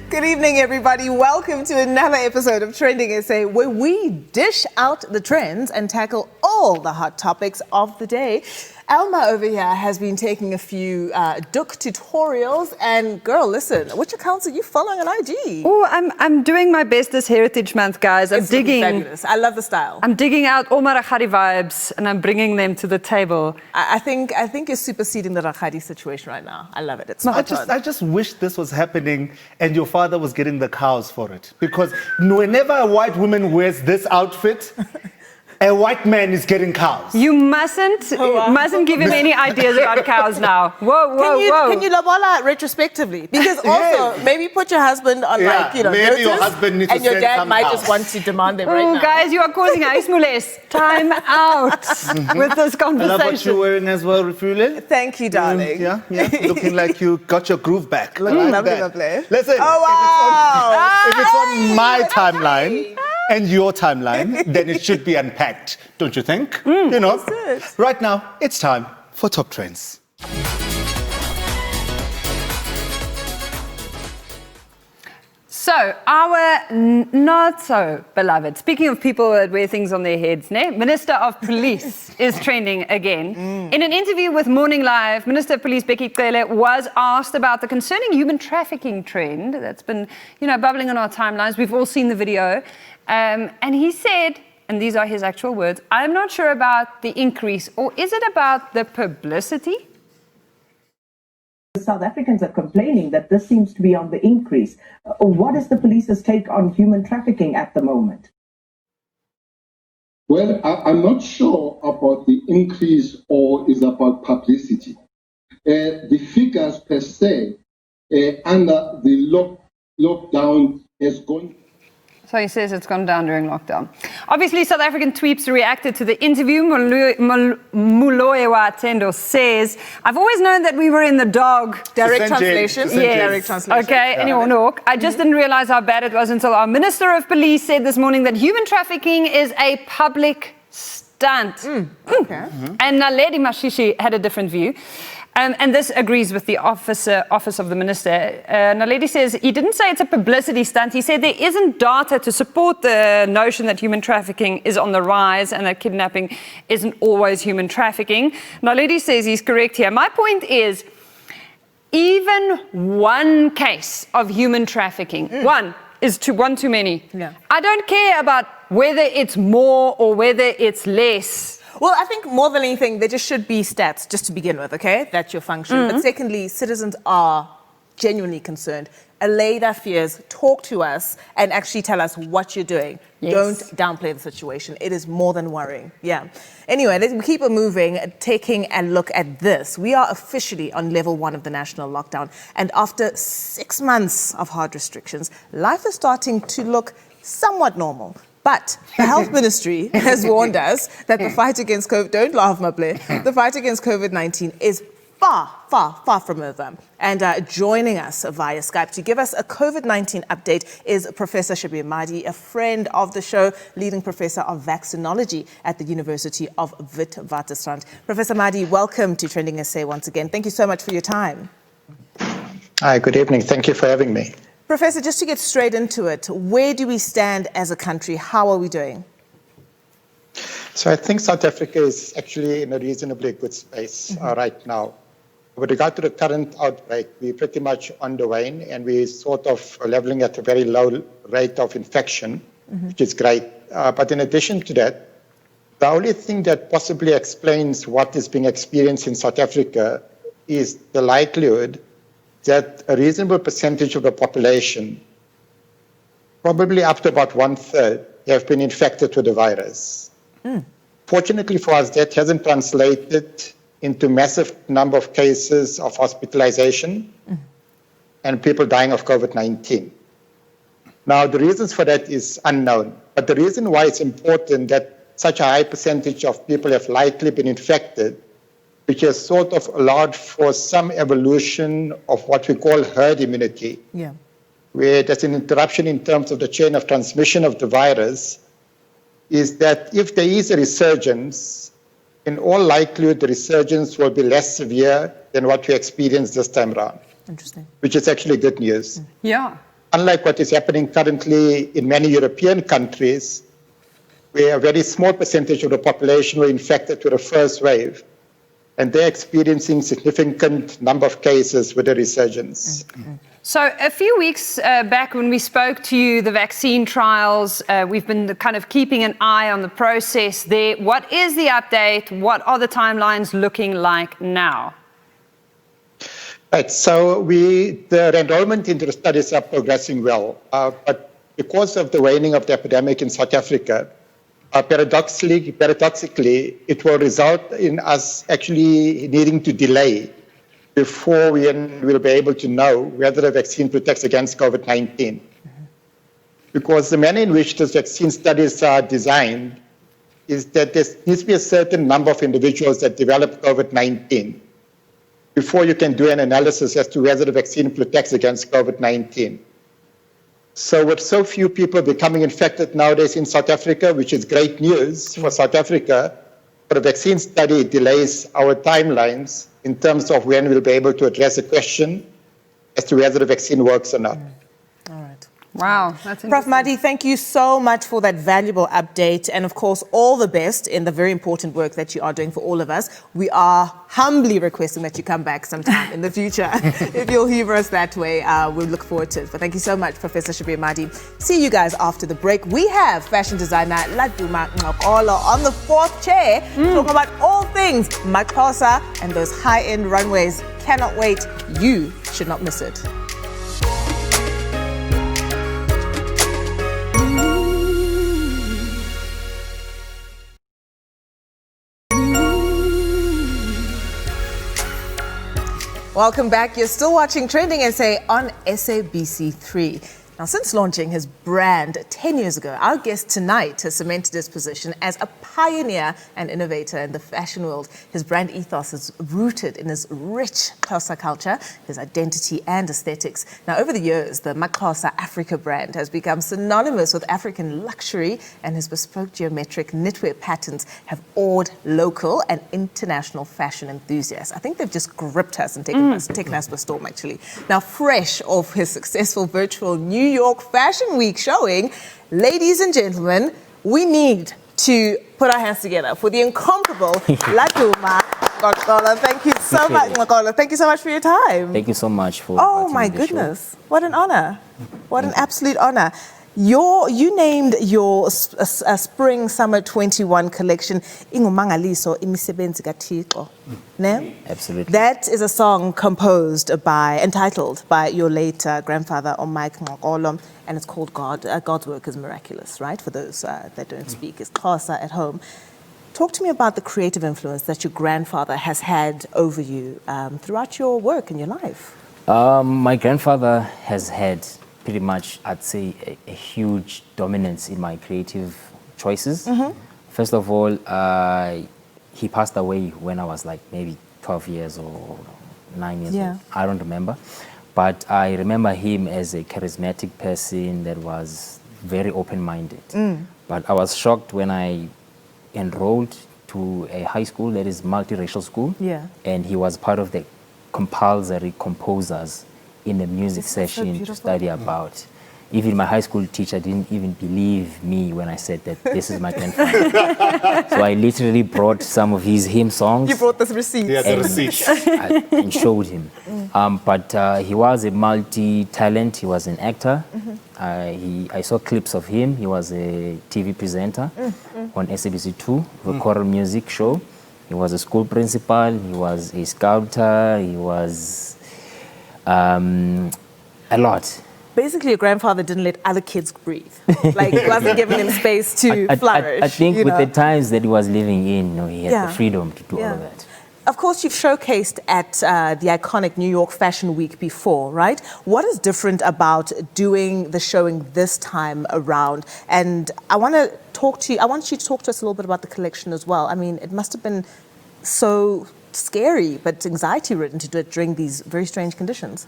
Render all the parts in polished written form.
Good evening, everybody. Welcome to another episode of Trending SA, where we dish out the trends and tackle all the hot topics of the day. Alma over here has been taking a few Duk tutorials, and girl, listen, which accounts are you following on IG? Oh, I'm doing my best this Heritage Month, guys. It's digging. Fabulous. I love the style. I'm digging out all my Rakhadi vibes, and I'm bringing them to the table. I think you're superseding the Rakhadi situation right now. I love it. It's I just wish this was happening and your father was getting the cows for it. Because whenever a white woman wears this outfit, a white man is getting cows. You mustn't give him any ideas about cows now. Whoa. Can you lobola retrospectively? Because also, maybe put your husband on maybe notice, your husband needs and to your send dad some might cows. just want to demand them right now. Guys, you are causing ice molest. Time out with this I love what conversation. you're wearing as well, Rafule. Thank you, darling. Yeah. Looking like you got your groove back. Lovely, that. lovely. Listen, Oh, wow. if it's on my timeline and your timeline, then it should be unpacked, don't you think? Right now, it's time for Top Trends. So, our not so beloved, speaking of people that wear things on their heads, Minister of Police is trending again. In an interview with Morning Live, Minister of Police Becky Cele was asked about the concerning human trafficking trend that's been, bubbling on our timelines. We've all seen the video. And he said, and these are his actual words, I'm not sure about the increase, or is it about the publicity? South Africans are complaining that this seems to be on the increase. What is the police's take on human trafficking at the moment? Well, I'm not sure about the increase or is about publicity. The figures per se under the lockdown has gone. So he says it's gone down during lockdown. Obviously, South African Tweeps reacted to the interview. Muloewa Tendo says, I've always known that we were in the dog. Direct translation. Yes. Direct translation. Okay, anyone talk. I just didn't realize how bad it was until our Minister of Police said this morning that human trafficking is a public stunt. Okay. And Naledi Mashishi had a different view. And this agrees with the office of the minister. Naledi says he didn't say it's a publicity stunt. He said there isn't data to support the notion that human trafficking is on the rise and that kidnapping isn't always human trafficking. Naledi says he's correct here. My point is, even one case of human trafficking, one is one too many. Yeah. I don't care about whether it's more or whether it's less. Well, I think more than anything, there just should be stats just to begin with, okay? That's your function. But secondly, citizens are genuinely concerned. Allay their fears, talk to us, and actually tell us what you're doing. Yes. Don't downplay the situation. It is more than worrying. Yeah. Anyway, let's keep it moving, taking a look at this. We are officially on level 1 of the national lockdown. And after 6 months of hard restrictions, life is starting to look somewhat normal. But the Health Ministry has warned us that the fight against COVID, don't laugh, Maple, the fight against COVID-19 is far from over. And joining us via Skype to give us a COVID-19 update is Professor Shabir Madhi, a friend of the show, leading professor of vaccinology at the University of Witwatersrand. Professor Madhi, welcome to Trending SA once again. Thank you so much for your time. Hi, good evening. Thank you for having me. Professor, just to get straight into it, where do we stand as a country? How are we doing? So I think South Africa is actually in a reasonably good space right now. With regard to the current outbreak, we're pretty much on the wane and we're sort of leveling at a very low rate of infection, which is great. But in addition to that, the only thing that possibly explains what is being experienced in South Africa is the likelihood that a reasonable percentage of the population, probably up to about 1/3, have been infected with the virus. Fortunately for us, that hasn't translated into massive number of cases of hospitalization and people dying of COVID-19. Now, the reasons for that is unknown, but the reason why it's important that such a high percentage of people have likely been infected, which has sort of allowed for some evolution of what we call herd immunity, where there's an interruption in terms of the chain of transmission of the virus, is that if there is a resurgence, in all likelihood, the resurgence will be less severe than what we experienced this time around. Interesting. Which is actually good news. Yeah. unlike what is happening currently in many European countries, where a very small percentage of the population were infected with the first wave, and they're experiencing significant number of cases with a resurgence. So a few weeks back when we spoke to you, the vaccine trials, we've been kind of keeping an eye on the process there. What is the update? What are the timelines looking like now? Right, so the enrollment into the studies are progressing well, but because of the waning of the epidemic in South Africa, paradoxically, it will result in us actually needing to delay before we will be able to know whether the vaccine protects against COVID-19. Because the manner in which these vaccine studies are designed is that there needs to be a certain number of individuals that develop COVID-19 before you can do an analysis as to whether the vaccine protects against COVID-19. So with so few people becoming infected nowadays in South Africa, which is great news for South Africa, but the vaccine study delays our timelines in terms of when we'll be able to address a question as to whether the vaccine works or not. All right. Wow, that's Prof. Mahdi, thank you so much for that valuable update. And of course, all the best in the very important work that you are doing for all of us. We are humbly requesting that you come back sometime in the future. If you'll humor us that way, we'll look forward to it. But thank you so much, Professor Shabir Mahdi. See you guys after the break. We have fashion designer Laduma Ngxokolo on the fourth chair, talking about all things Maxhosa and those high-end runways. Cannot wait. You should not miss it. Welcome back. You're still watching Trending SA on SABC3. Now, since launching his brand 10 years ago, our guest tonight has cemented his position as a pioneer and innovator in the fashion world. His brand ethos is rooted in his rich Xhosa culture, his identity and aesthetics. Now, over the years, the Maxhosa Africa brand has become synonymous with African luxury, and his bespoke geometric knitwear patterns have awed local and international fashion enthusiasts. I think they've just gripped us and taken us by storm, actually. Now, fresh off his successful virtual New York Fashion Week showing, ladies and gentlemen, we need to put our hands together for the incomparable Laduma Ngxokolo. Thank you so much, Ngxokolo. Thank you so much for your time. Thank you so much for my goodness, what an honor. What an absolute honor. You named your Spring Summer 21 collection Ingumangaliso Imisebenzi kaThixo. Ne? Absolutely. That is a song entitled by your late grandfather, Mike Ngxokolo, and it's called God's Work is Miraculous, right? For those that don't speak, it's Xhosa at home. Talk to me about the creative influence that your grandfather has had over you throughout your work and your life. My grandfather has had pretty much, I'd say, a huge dominance in my creative choices. First of all, he passed away when I was like maybe 12 years or 9 years old. I don't remember. But I remember him as a charismatic person that was very open-minded. But I was shocked when I enrolled to a high school that is multiracial school. And he was part of the compulsory composers in the music session to study about. Even my high school teacher didn't even believe me when I said that this is my grandfather. So I literally brought some of his hymn songs. You brought this receipt. Yeah, the receipt. And showed him. But he was a multi-talent. He was an actor. I saw clips of him. He was a TV presenter on SABC2, the choral music show. He was a school principal. He was a sculptor. He was a lot. Basically, your grandfather didn't let other kids breathe. Like, he wasn't giving them space to flourish. I think with the times that he was living in, he had the freedom to do all of that. Of course, you've showcased at the iconic New York Fashion Week before, right? What is different about doing the showing this time around? And I want you to talk to us a little bit about the collection as well. I mean, it must have been so scary, but anxiety-ridden to do it during these very strange conditions.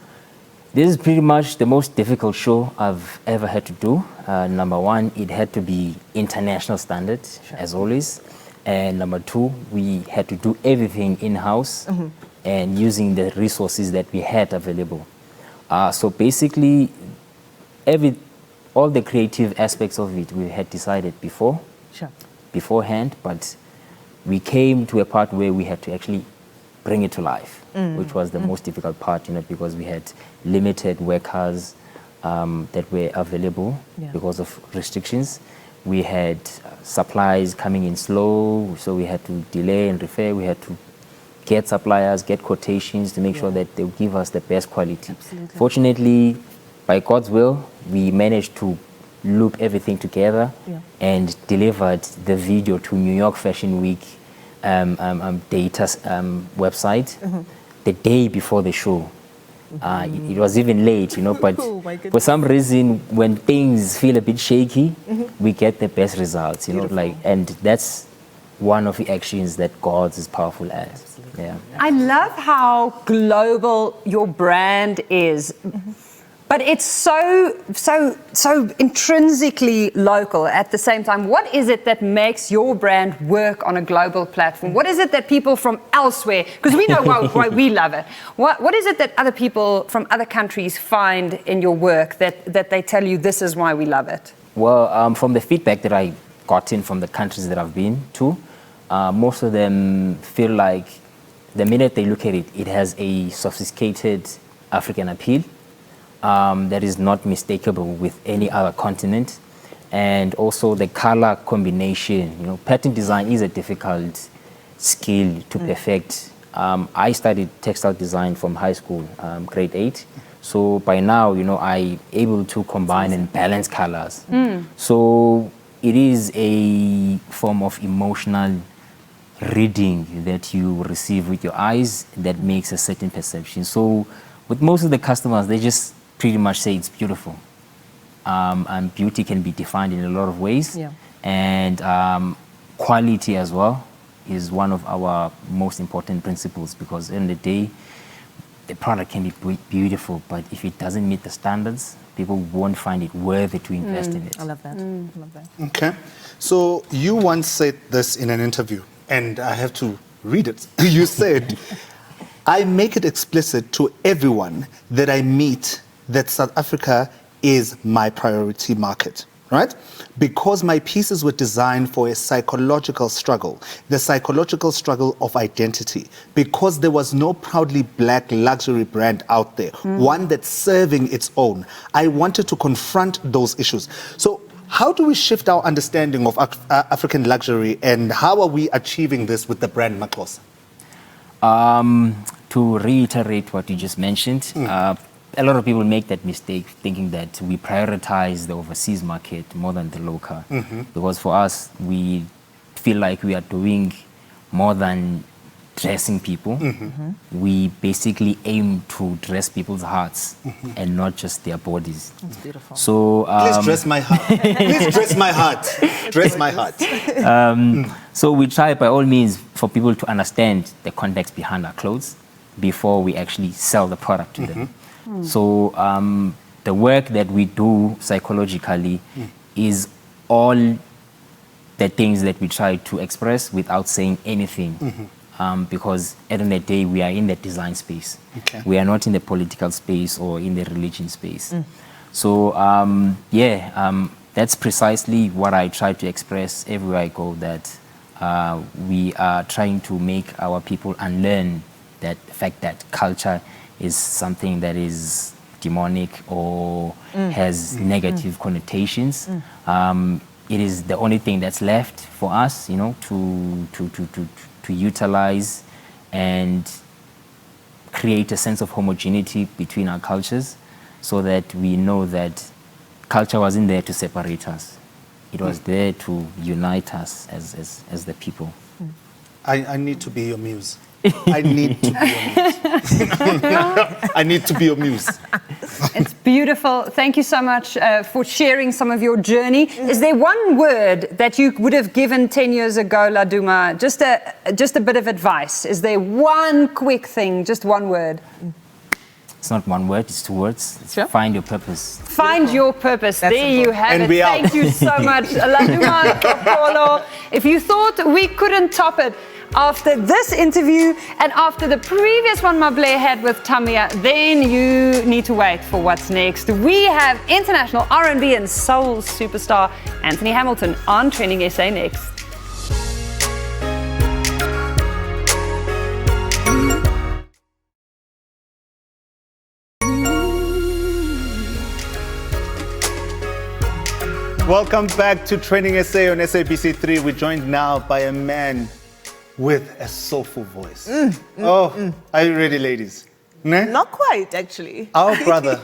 This is pretty much the most difficult show I've ever had to do. Number one, it had to be international standard, as always. And number two, we had to do everything in-house and using the resources that we had available. So basically, all the creative aspects of it we had decided beforehand, but we came to a part where we had to actually bring it to life, which was the most difficult part, because we had limited workers that were available because of restrictions. We had supplies coming in slow, so we had to delay and refer. We had to get suppliers, get quotations to make sure that they would give us the best quality. Absolutely. Fortunately, by God's will, we managed to loop everything together and delivered the video to New York Fashion Week data website the day before the show. It was even late, but Oh, my goodness. for some reason, when things feel a bit shaky, we get the best results, and that's one of the actions that God is powerful at. Yeah. I love how global your brand is. But it's so intrinsically local at the same time. What is it that makes your brand work on a global platform? What is it that people from elsewhere, because we know why we love it, what is it that other people from other countries find in your work that they tell you this is why we love it? Well, from the feedback that I got in from the countries that I've been to, most of them feel like the minute they look at it, it has a sophisticated African appeal. That is not mistakable with any other continent. And also the color combination, pattern design is a difficult skill to perfect. I studied textile design from high school, grade 8. So by now, I'm able to combine and balance colors. So it is a form of emotional reading that you receive with your eyes that makes a certain perception. So with most of the customers, they just pretty much say it's beautiful. And beauty can be defined in a lot of ways. Yeah. And quality as well is one of our most important principles, because in the day, the product can be beautiful, but if it doesn't meet the standards, people won't find it worthy to invest in it. I love that. I love that. Okay. So you once said this in an interview, and I have to read it. You said, I make it explicit to everyone that I meet that South Africa is my priority market, right? Because my pieces were designed for a psychological struggle, the psychological struggle of identity, because there was no proudly black luxury brand out there, one that's serving its own. I wanted to confront those issues. So how do we shift our understanding of African luxury, and how are we achieving this with the brand Maxxosa? To reiterate what you just mentioned, a lot of people make that mistake thinking that we prioritize the overseas market more than the local. Because for us, we feel like we are doing more than dressing people. We basically aim to dress people's hearts and not just their bodies. That's beautiful. So Please dress my heart. Please dress my heart. Dress my heart. So we try by all means for people to understand the context behind our clothes before we actually sell the product to them. So the work that we do psychologically is all the things that we try to express without saying anything. Because at the end of the day, we are in the design space. Okay. We are not in the political space or in the religion space. So that's precisely what I try to express everywhere I go, that we are trying to make our people unlearn that fact that culture is something that is demonic or has negative connotations. It is the only thing that's left for us, to utilize and create a sense of homogeneity between our cultures, so that we know that culture wasn't there to separate us. It was there to unite us as the people. I need to be your muse. I need to be your muse. I need to be your muse. It's beautiful. Thank you so much for sharing some of your journey. Is there one word that you would have given 10 years ago, Laduma? Just a bit of advice. Is there one quick thing, just one word? It's not one word, it's two words. It's Sure. find your purpose. Find your purpose. That's there you have And it. we out. Thank you so much, Laduma Kapolo. If you thought we couldn't top it after this interview and after the previous one Mabule had with Tamia, then you need to wait for what's next. We have international R&B and soul superstar Anthony Hamilton on Trending SA next. Welcome back to Training SA on SABC3. We're joined now by a man with a soulful voice. Are you ready, ladies? Ne? Not quite, actually. Our brother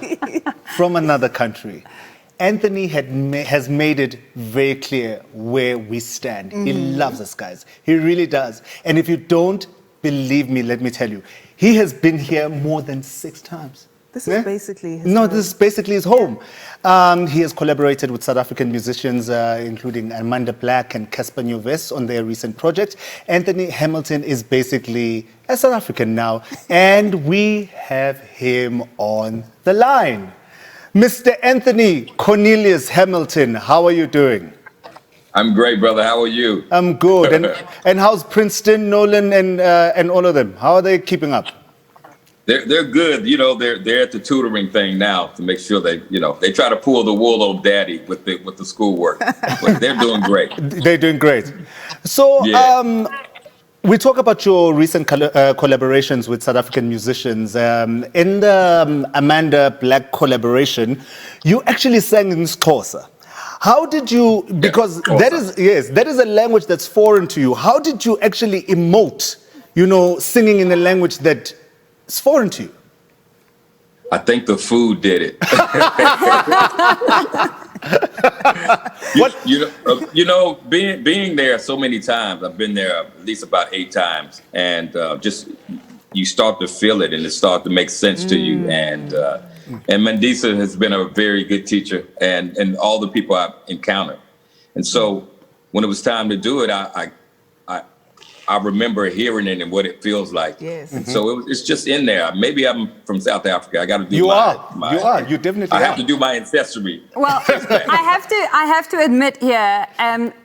from another country, Anthony has made it very clear where we stand. He loves us, guys. He really does. And if you don't believe me, let me tell you, he has been here more than 6 times. This is basically his No, home. this is basically his home. He has collaborated with South African musicians, including Amanda Black and Casper Nyovest on their recent project. Anthony Hamilton is basically a South African now, and we have him on the line. Mr. Anthony Cornelius Hamilton, how are you doing? I'm great, brother. How are you? I'm good. And how's Princeton, Nolan, and all of them? How are they keeping up? They're good. You know, they're at the tutoring thing now to make sure they try to pull the wool on daddy with the schoolwork, but they're doing great. They're doing great. So, Yeah. we talk about your recent collaborations with South African musicians. In the Amanda Black collaboration, you actually sang in Xhosa. How did you? Because that is a language that's foreign to you. How did you actually emote? Singing in a language that is foreign to you. I think the food did it. Being there so many times, I've been there at least about 8 times, and just you start to feel it, and it starts to make sense to you. And Mandisa has been a very good teacher, and all the people I've encountered. And so when it was time to do it, I remember hearing it and what it feels like. Yes. And so it's just in there. Maybe I'm from South Africa. I got to do You are. You definitely I have are. to do my ancestry. Well, I have to admit here,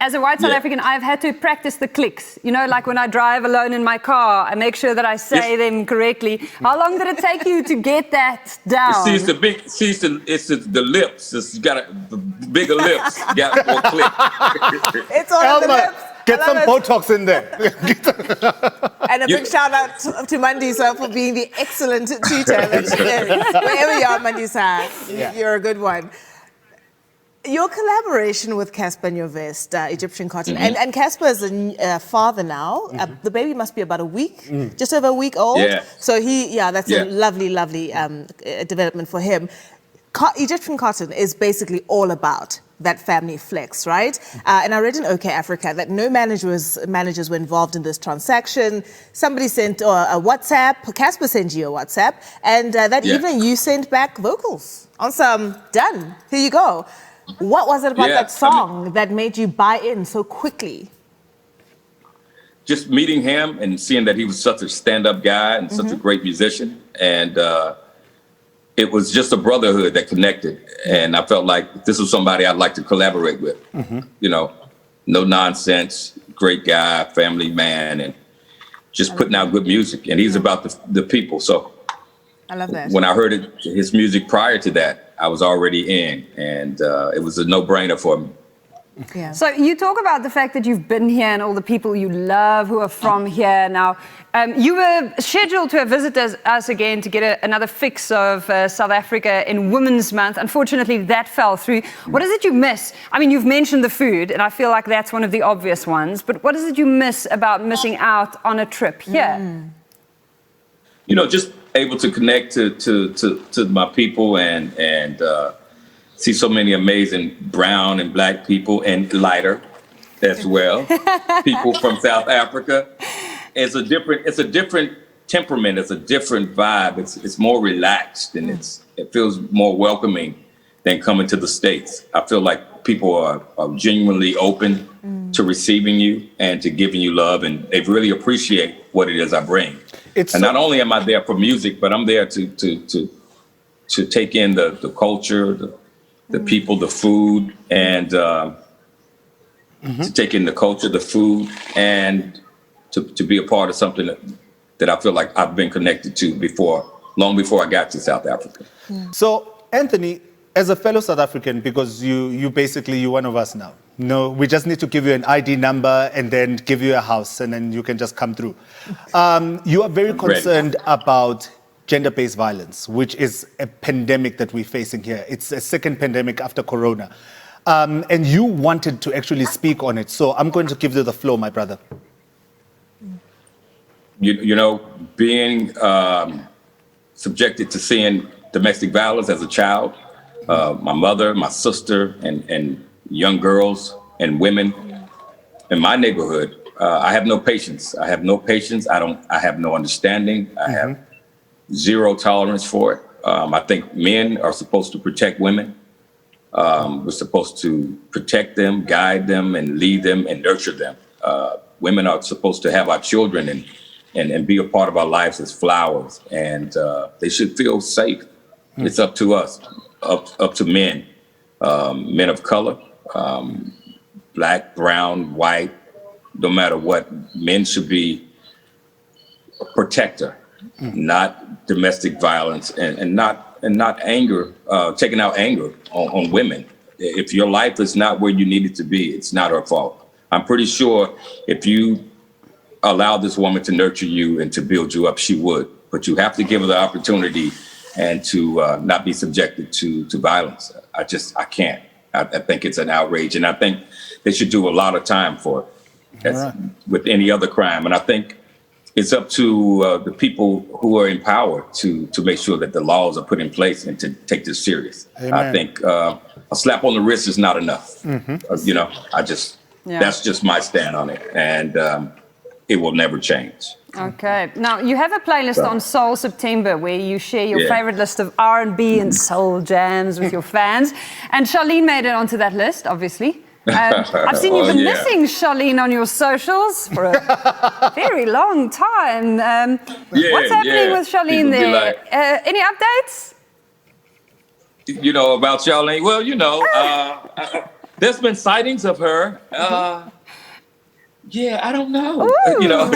as a white South Yeah. African, I've had to practice the clicks. Like when I drive alone in my car, I make sure that I say them correctly. How long did it take you to get that down? See, it's the lips. It's got the bigger lips. Got more click. It's all in the Elma, lips. get I some love it. Botox in there. And a big shout out to Mandisa for being the excellent tutor that she is. Wherever you are, Mandisa, you're a good one. Your collaboration with Casper Nyovest, Egyptian Cotton, and Casper is a father now. The baby must be about a week, just over a week old. Yeah. So that's a lovely, lovely development for him. Egyptian Cotton is basically all about that family flex, right? And I read in OK Africa that no managers were involved in this transaction. Somebody sent a WhatsApp, Casper sent you a WhatsApp, and that evening you sent back vocals on some, done, here you go. What was it about that song that made you buy in so quickly? Just meeting him and seeing that he was such a stand-up guy and such a great musician. And it was just a brotherhood that connected. And I felt like this was somebody I'd like to collaborate with. No nonsense, great guy, family man, and just putting out good music. And he's about the people. So I love that. when I heard his music prior to that, I was already in. And it was a no-brainer for me. Yeah. So you talk about the fact that you've been here and all the people you love who are from here now. You were scheduled to have visited us again to get another fix of South Africa in Women's Month. Unfortunately, that fell through. What is it you miss? I mean, you've mentioned the food, and I feel like that's one of the obvious ones. But what is it you miss about missing out on a trip here? Just able to connect to my people and see so many amazing brown and black people and lighter as well. People from South Africa. It's a different temperament. It's a different vibe. It's more relaxed and it feels more welcoming than coming to the States. I feel like people are genuinely open to receiving you and to giving you love, and they really appreciate what it is I bring. And not only am I there for music, but I'm there to to take in the culture, the people, the food, and to take in the culture, the food, and to be a part of something that I feel like I've been connected to before, long before I got to South Africa. So, Anthony, as a fellow South African, because you're one of us now. No, we just need to give you an ID number and then give you a house, and then you can just come through. You are very concerned about gender-based violence, which is a pandemic that we're facing here. It's a second pandemic after Corona. And you wanted to actually speak on it. So I'm going to give you the floor, my brother. You know, being subjected to seeing domestic violence as a child, my mother, my sister, and young girls and women in my neighborhood, I have no patience. I have no understanding. I have zero tolerance for it. I think men are supposed to protect women. We're supposed to protect them, guide them, and lead them and nurture them. Women are supposed to have our children and be a part of our lives as flowers, and they should feel safe. It's up to us, up to men, men of color, black, brown, white, no matter what. Men should be a protector, not domestic violence, and not anger, taking out anger on women. If your life is not where you need it to be, it's not her fault. I'm pretty sure if you allow this woman to nurture you and to build you up, she would. But you have to give her the opportunity and to not be subjected to violence. I can't. I think it's an outrage, and I think they should do a lot of time for it. That's with any other crime. And I think it's up to the people who are in power to make sure that the laws are put in place and to take this serious. Amen. I think a slap on the wrist is not enough. You know, that's just my stand on it, and it will never change. Okay. Now, you have a playlist on Soul September where you share your favorite list of R&B and soul jams with your fans. And Charlene made it onto that list, obviously. I've seen you've been missing Charlene on your socials for a very long time. What's happening with Charlene there? Any updates? You know, about Charlene? Well, you know, there's been sightings of her. Yeah, I don't know. Ooh, you know,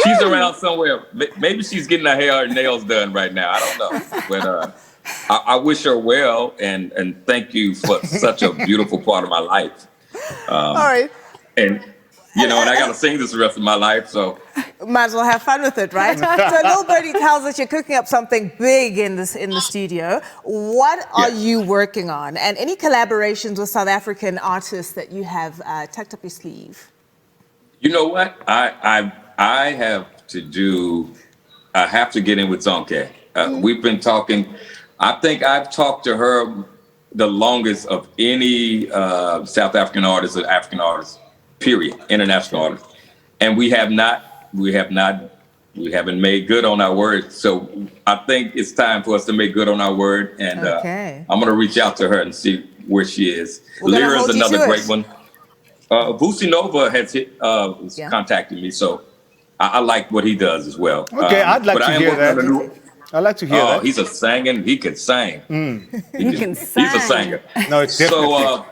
she's around somewhere. Maybe she's getting her hair or nails done right now. I don't know. But I wish her well, and thank you for such a beautiful part of my life. All right. And, you know, and I got to sing this the rest of my life, so. Might as well have fun with it, right? So Lil Birdie tells us you're cooking up something big in the studio. What are you working on? And any collaborations with South African artists that you have tucked up your sleeve? You know what? I have to get in with Zonke. We've been talking. I think I've talked to her the longest of any South African artist or African artist, period, international artist. And we haven't made good on our word. So I think it's time for us to make good on our word. And I'm going to reach out to her and see where she is. Lyra is another great one. Vusi Nova has contacted me, so I like what he does as well. Okay, I'd like to hear that. I'd like to hear that. He's a singing. He can sing. He can sing. He's a singer. No, it's definitely. So,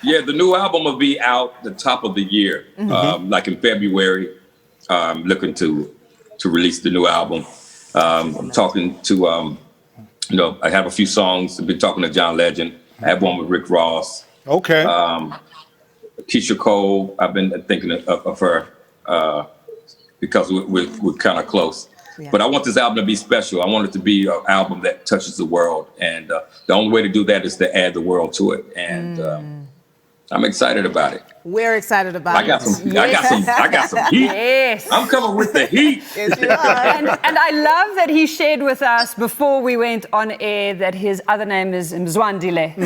the new album will be out the top of the year, like in February. I'm looking to release the new album. I'm talking to, I have a few songs. I've been talking to John Legend. I have one with Rick Ross. Okay. Keisha Cole, I've been thinking of her because we're kind of close. Yeah. But I want this album to be special. I want it to be an album that touches the world. And the only way to do that is to add the world to it. And I'm excited about it. We're excited about it. I got some heat. Yes. I'm coming with the heat. Yes, you are. And I love that he shared with us before we went on air that his other name is Mzwandile.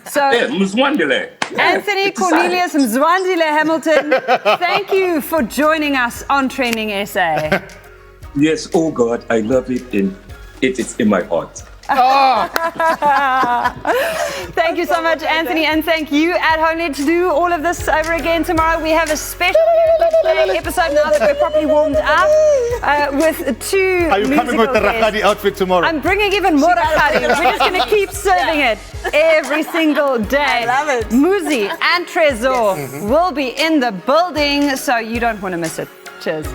So, Mzwandile. Anthony Cornelius Mzwandile Hamilton, thank you for joining us on Trending SA. Yes, oh God, I love it, and it is in my heart. Thank you so much, Anthony, and thank you at home. Let's do all of this over again tomorrow. We have a special episode now that we're properly warmed up with two Are you coming with the Rakadi outfit tomorrow? I'm bringing even more Rakadi. We're just going to keep serving it every single day. I love it. Muzi and Trezor will be in the building, so you don't want to miss it. Cheers.